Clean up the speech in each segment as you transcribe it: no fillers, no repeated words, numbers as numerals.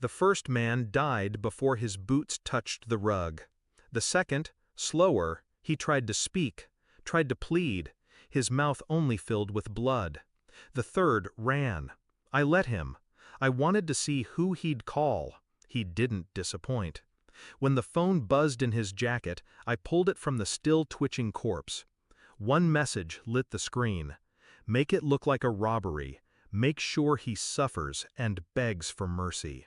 The first man died before his boots touched the rug. The second, slower, he tried to speak, tried to plead, his mouth only filled with blood. The third ran. I let him. I wanted to see who he'd call. He didn't disappoint. When the phone buzzed in his jacket, I pulled it from the still twitching corpse. One message lit the screen. Make it look like a robbery. Make sure he suffers and begs for mercy.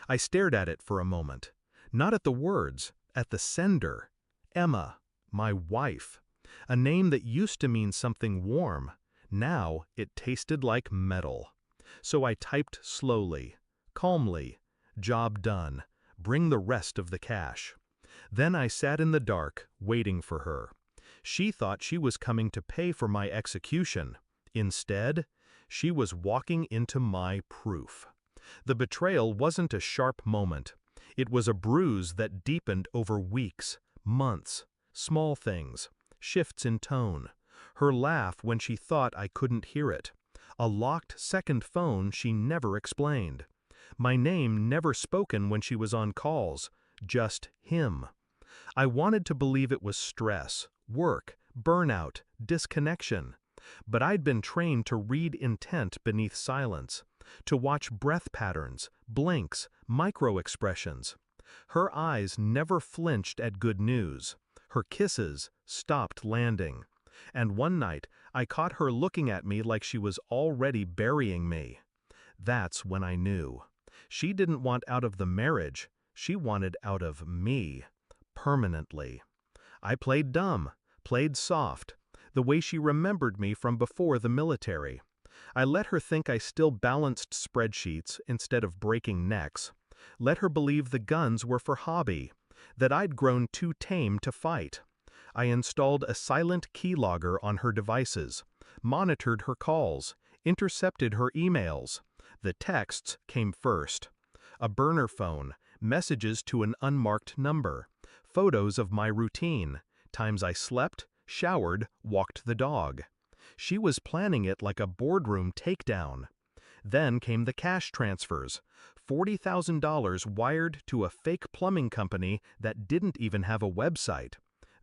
I stared at it for a moment. Not at the words, at the sender. Emma, my wife. A name that used to mean something warm. Now it tasted like metal. So I typed slowly, calmly. Job done. Bring the rest of the cash. Then I sat in the dark, waiting for her. She thought she was coming to pay for my execution. Instead, she was walking into my proof. The betrayal wasn't a sharp moment. It was a bruise that deepened over weeks, months, small things, shifts in tone. Her laugh when she thought I couldn't hear it. A locked second phone she never explained. My name never spoken when she was on calls, just him. I wanted to believe it was stress, work, burnout, disconnection. But I'd been trained to read intent beneath silence, to watch breath patterns, blinks, micro-expressions. Her eyes never flinched at good news. Her kisses stopped landing. And one night, I caught her looking at me like she was already burying me. That's when I knew. She didn't want out of the marriage, she wanted out of me. Permanently. I played dumb, played soft, the way she remembered me from before the military. I let her think I still balanced spreadsheets instead of breaking necks. Let her believe the guns were for hobby, that I'd grown too tame to fight. I installed a silent keylogger on her devices, monitored her calls, intercepted her emails. The texts came first. A burner phone, messages to an unmarked number, photos of my routine, times I slept, showered, walked the dog. She was planning it like a boardroom takedown. Then came the cash transfers, $40,000 wired to a fake plumbing company that didn't even have a website.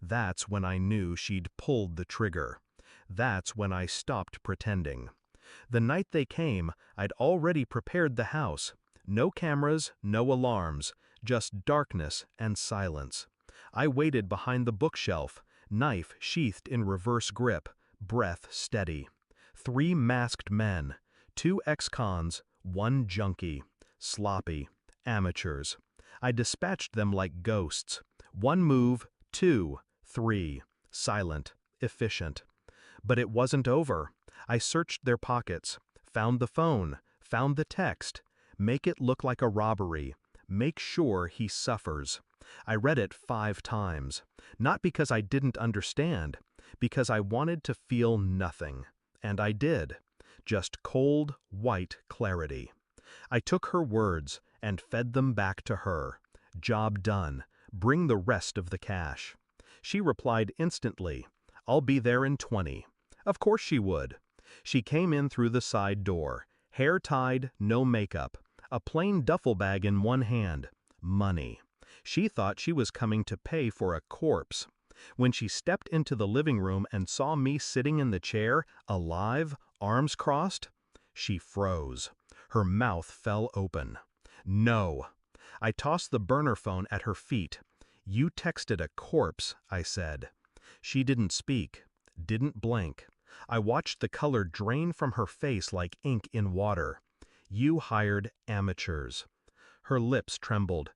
That's when I knew she'd pulled the trigger. That's when I stopped pretending. The night they came, I'd already prepared the house. No cameras, no alarms, just darkness and silence. I waited behind the bookshelf, knife sheathed in reverse grip, breath steady. 3 masked men, 2 ex-cons, 1 junkie. Sloppy, amateurs. I dispatched them like ghosts. 1 move, 2, 3. Silent, efficient. But it wasn't over. I searched their pockets, found the phone, found the text. Make it look like a robbery. Make sure he suffers. I read it 5 times. Not because I didn't understand, because I wanted to feel nothing. And I did. Just cold, white clarity. I took her words and fed them back to her. Job done. Bring the rest of the cash. She replied instantly, I'll be there in 20. Of course she would. She came in through the side door, hair tied, no makeup, a plain duffel bag in one hand. Money. She thought she was coming to pay for a corpse. When she stepped into the living room and saw me sitting in the chair, alive, arms crossed, she froze. Her mouth fell open. No. I tossed the burner phone at her feet. You texted a corpse, I said. She didn't speak, didn't blink. I watched the color drain from her face like ink in water. You hired amateurs. Her lips trembled.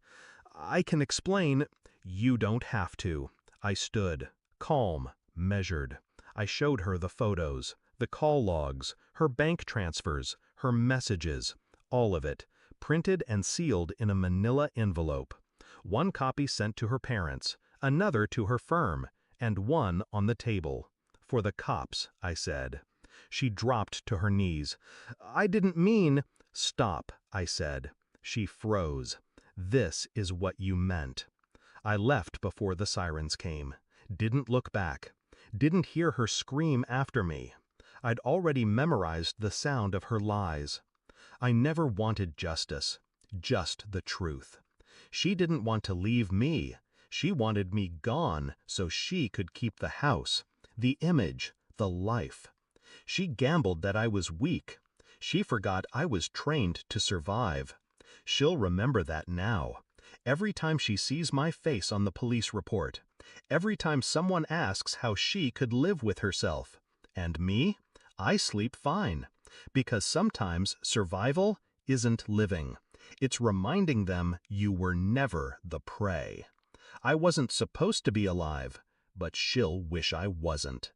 I can explain. You don't have to. I stood, calm, measured. I showed her the photos, the call logs, her bank transfers, her messages, all of it, printed and sealed in a manila envelope. 1 copy sent to her parents, another to her firm, and 1 on the table. For the cops, I said. She dropped to her knees. I didn't mean. Stop, I said. She froze. This is what you meant. I left before the sirens came. Didn't look back. Didn't hear her scream after me. I'd already memorized the sound of her lies. I never wanted justice. just the truth. She didn't want to leave me. She wanted me gone so she could keep the house, the image, the life. She gambled that I was weak. She forgot I was trained to survive. She'll remember that now. Every time she sees my face on the police report. Every time someone asks how she could live with herself. And me? I sleep fine. Because sometimes survival isn't living. It's reminding them you were never the prey. I wasn't supposed to be alive, but she'll wish I wasn't.